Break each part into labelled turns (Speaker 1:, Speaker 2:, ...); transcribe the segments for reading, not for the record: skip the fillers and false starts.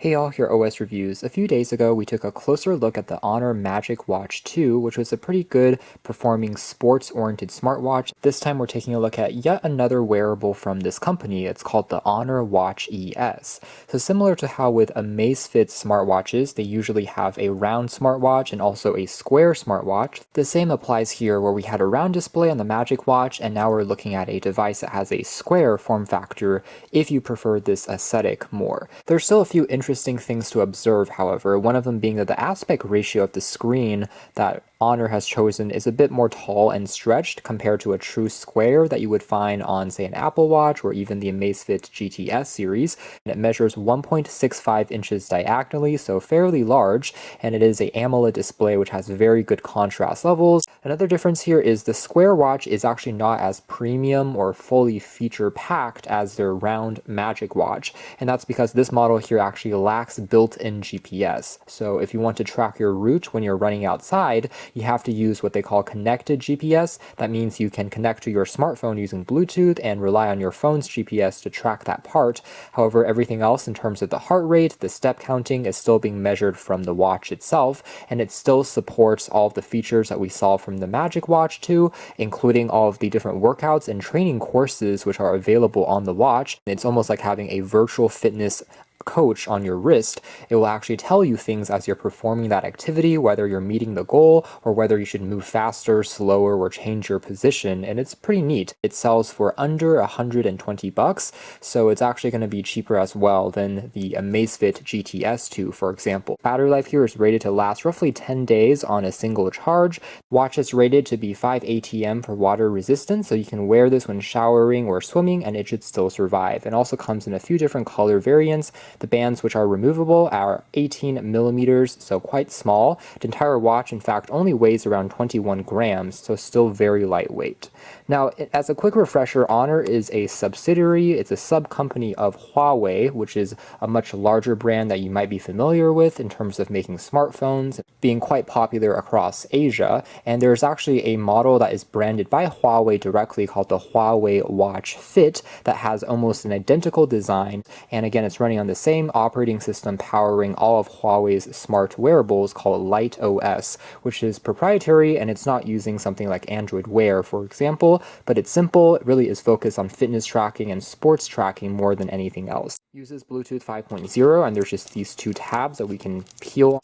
Speaker 1: Hey all, here OS Reviews. A few days ago, we took a closer look at the Honor Magic Watch 2, which was a pretty good performing sports-oriented smartwatch. This time we're taking a look at yet another wearable from this company. It's called the Honor Watch ES. So similar to how with Amazfit smartwatches, they usually have a round smartwatch and also a square smartwatch. The same applies here where we had a round display on the Magic Watch, and now we're looking at a device that has a square form factor if you prefer this aesthetic more. There's still a few interesting things to observe, however, one of them being that the aspect ratio of the screen that Honor has chosen is a bit more tall and stretched compared to a true square that you would find on, say, an Apple Watch or even the Amazfit GTS series. And it measures 1.65 inches diagonally, so fairly large, and it is an AMOLED display which has very good contrast levels. Another difference here is the square watch is actually not as premium or fully feature-packed as their round Magic Watch, and that's because this model here actually lacks built-in GPS. So if you want to track your route when you're running outside, you have to use what they call connected GPS. That means you can connect to your smartphone using Bluetooth and rely on your phone's GPS to track that part. However, everything else in terms of the heart rate, the step counting is still being measured from the watch itself, and it still supports all of the features that we saw from the Magic Watch 2, including all of the different workouts and training courses which are available on the watch. It's almost like having a virtual fitness coach on your wrist. It will actually tell you things as you're performing that activity, whether you're meeting the goal or whether you should move faster, slower, or change your position, and it's pretty neat. It sells for under $120, so it's actually going to be cheaper as well than the Amazfit GTS 2, for example. Battery life here is rated to last roughly 10 days on a single charge. Watch is rated to be 5 ATM for water resistance, so you can wear this when showering or swimming and it should still survive. It also comes in a few different color variants. The bands, which are removable, are 18 millimeters, so quite small. The entire watch, in fact, only weighs around 21 grams, so still very lightweight. Now, as a quick refresher, Honor is a subsidiary, it's a sub-company of Huawei, which is a much larger brand that you might be familiar with in terms of making smartphones, being quite popular across Asia. And there's actually a model that is branded by Huawei directly called the Huawei Watch Fit that has almost an identical design. And again, it's running on the same operating system powering all of Huawei's smart wearables called Light OS, which is proprietary and it's not using something like Android Wear, for example, but it's simple. It really is focused on fitness tracking and sports tracking more than anything else. It uses Bluetooth 5.0, and there's just these two tabs that we can peel.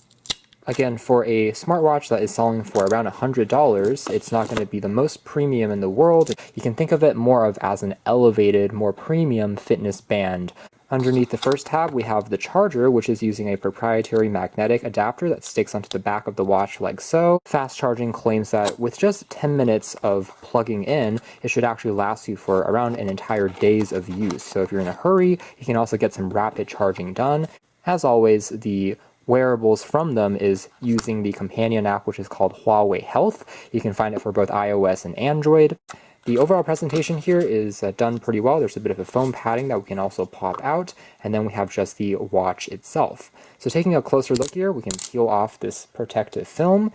Speaker 1: Again, for a smartwatch that is selling for around $100, it's not going to be the most premium in the world. You can think of it more of as an elevated, more premium fitness band. Underneath the first tab, we have the charger, which is using a proprietary magnetic adapter that sticks onto the back of the watch like so. Fast charging claims that with just 10 minutes of plugging in, it should actually last you for around an entire day's of use. So if you're in a hurry, you can also get some rapid charging done. As always, the wearables from them is using the companion app, which is called Huawei Health. You can find it for both iOS and Android. The overall presentation here is done pretty well. There's a bit of a foam padding that we can also pop out, and then we have just the watch itself. So taking a closer look here, we can peel off this protective film.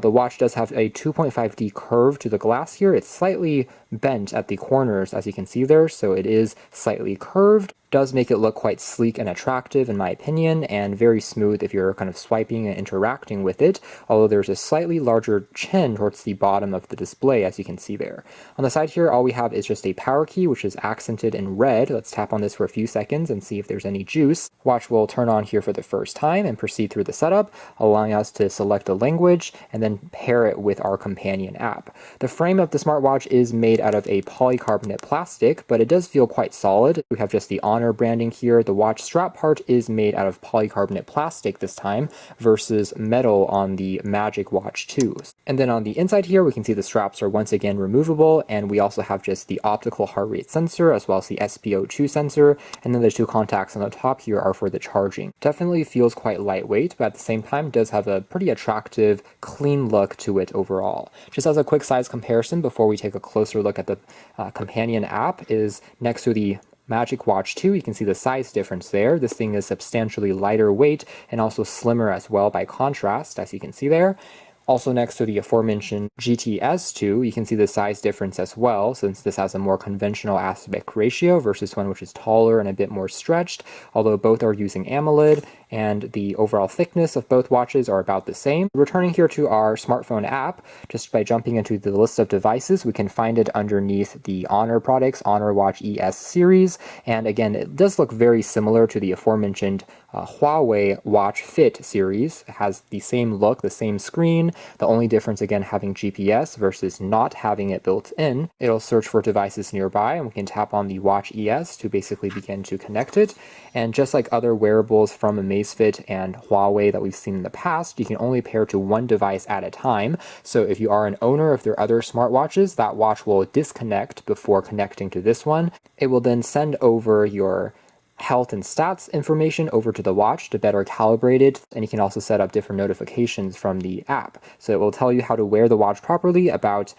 Speaker 1: The watch does have a 2.5D curve to the glass here. It's slightly bent at the corners, as you can see there, so it is slightly curved. Does make it look quite sleek and attractive in my opinion, and very smooth if you're kind of swiping and interacting with it, although there's a slightly larger chin towards the bottom of the display, as you can see there. On the side here, all we have is just a power key, which is accented in red. Let's tap on this for a few seconds and see if there's any juice. Watch will turn on here for the first time and proceed through the setup, allowing us to select a language and then pair it with our companion app. The frame of the smartwatch is made out of a polycarbonate plastic, but it does feel quite solid. We have just the Honor branding here. The watch strap part is made out of polycarbonate plastic this time versus metal on the Magic Watch 2. And then on the inside here, we can see the straps are once again removable, and we also have just the optical heart rate sensor as well as the SpO2 sensor, and then the two contacts on the top here are for the charging. Definitely feels quite lightweight, but at the same time does have a pretty attractive, clean look to it overall. Just as a quick size comparison before we take a closer look at the companion app is next to the Magic Watch 2, you can see the size difference there. This thing is substantially lighter weight and also slimmer as well by contrast, as you can see there. Also next to the aforementioned GTS 2, you can see the size difference as well, since this has a more conventional aspect ratio versus one which is taller and a bit more stretched, although both are using AMOLED. and the overall thickness of both watches are about the same. Returning here to our smartphone app, just by jumping into the list of devices, we can find it underneath the Honor products, Honor Watch ES series, and again, it does look very similar to the aforementioned Huawei Watch Fit series. It has the same look, the same screen, the only difference again having GPS versus not having it built in. It'll search for devices nearby, and we can tap on the Watch ES to basically begin to connect it. And just like other wearables from Amazfit and Huawei that we've seen in the past, you can only pair to one device at a time. So if you are an owner of their other smartwatches, that watch will disconnect before connecting to this one. It will then send over your health and stats information over to the watch to better calibrate it, and you can also set up different notifications from the app. So it will tell you how to wear the watch properly, about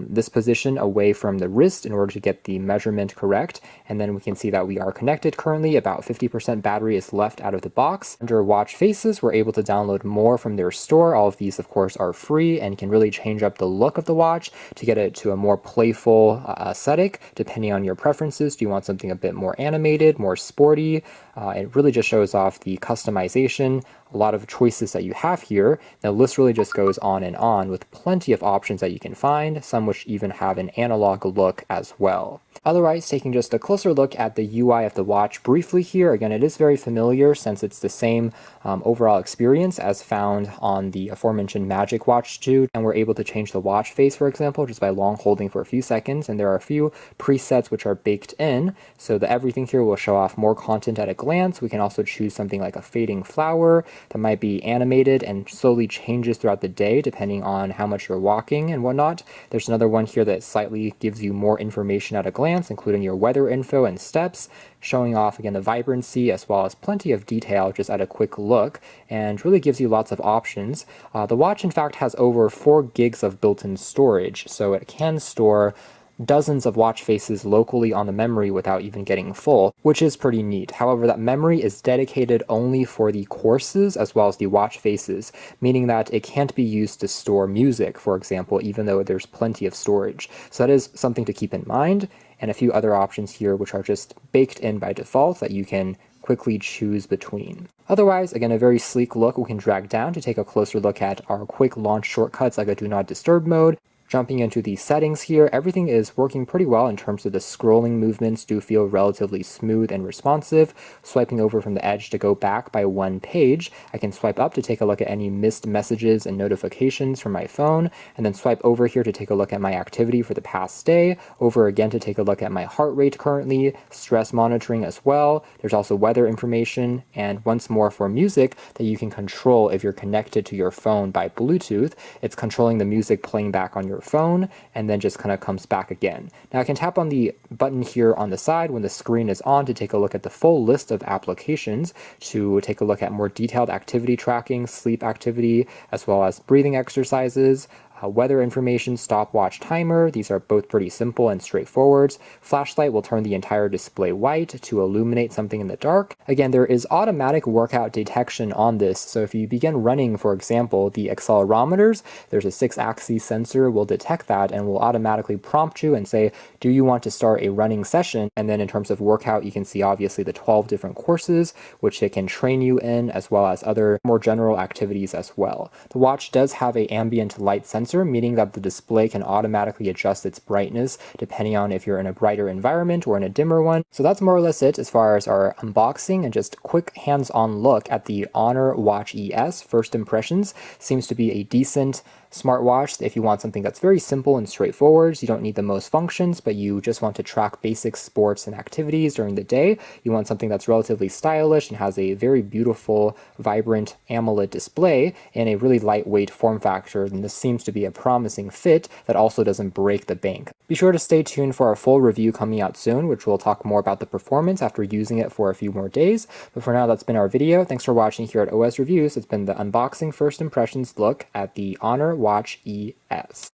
Speaker 1: this position away from the wrist in order to get the measurement correct, and then we can see that we are connected currently. About 50% battery is left out of the box. Under watch faces, we're able to download more from their store. All of these of course are free and can really change up the look of the watch to get it to a more playful aesthetic depending on your preferences. Do you want something a bit more animated, more sporty? It really just shows off the customization, a lot of choices that you have here. The list really just goes on and on with plenty of options that you can find, some which even have an analog look as well. Otherwise, taking just a closer look at the UI of the watch briefly here, again, it is very familiar since it's the same overall experience as found on the aforementioned Magic Watch 2, and we're able to change the watch face, for example, just by long holding for a few seconds, and there are a few presets which are baked in, so the everything here will show off more content at a glance. We can also choose something like a fading flower that might be animated and slowly changes throughout the day depending on how much you're walking and whatnot. There's another one here that slightly gives you more information at a glance, including your weather info and steps, showing off again the vibrancy as well as plenty of detail just at a quick look, and really gives you lots of options. The watch in fact has over 4 gigs of built-in storage, so it can store dozens of watch faces locally on the memory without even getting full, which is pretty neat. However, that memory is dedicated only for the courses as well as the watch faces, meaning that it can't be used to store music, for example, even though there's plenty of storage. So that is something to keep in mind, and a few other options here which are just baked in by default that you can quickly choose between. Otherwise, again, a very sleek look. We can drag down to take a closer look at our quick launch shortcuts like a do not disturb mode. Jumping into the settings here, everything is working pretty well in terms of the scrolling movements do feel relatively smooth and responsive. Swiping over from the edge to go back by one page, I can swipe up to take a look at any missed messages and notifications from my phone, and then swipe over here to take a look at my activity for the past day, over again to take a look at my heart rate currently, stress monitoring as well. There's also weather information, and once more for music that you can control if you're connected to your phone by Bluetooth. It's controlling the music playing back on your phone and then just kind of comes back again. Now I can tap on the button here on the side when the screen is on to take a look at the full list of applications, to take a look at more detailed activity tracking, sleep activity, as well as breathing exercises, weather information, stopwatch, timer. These are both pretty simple and straightforward. Flashlight will turn the entire display white to illuminate something in the dark. Again, there is automatic workout detection on this, so if you begin running, for example, the accelerometers, there's a 6-axis sensor will detect that and will automatically prompt you and say, do you want to start a running session? And then in terms of workout, you can see obviously the 12 different courses which it can train you in, as well as other more general activities as well. The watch does have an ambient light sensor, meaning that the display can automatically adjust its brightness depending on if you're in a brighter environment or in a dimmer one. So that's more or less it as far as our unboxing and just quick hands-on look at the Honor Watch ES. First impressions, seems to be a decent smartwatch if you want something that's very simple and straightforward. You don't need the most functions, but you just want to track basic sports and activities during the day. You want something that's relatively stylish and has a very beautiful, vibrant AMOLED display in a really lightweight form factor, and this seems to be a promising fit that also doesn't break the bank. Be sure to stay tuned for our full review coming out soon, which will talk more about the performance after using it for a few more days. But for now, that's been our video. Thanks for watching here at OS Reviews. It's been the unboxing first impressions look at the Honor Watch ES.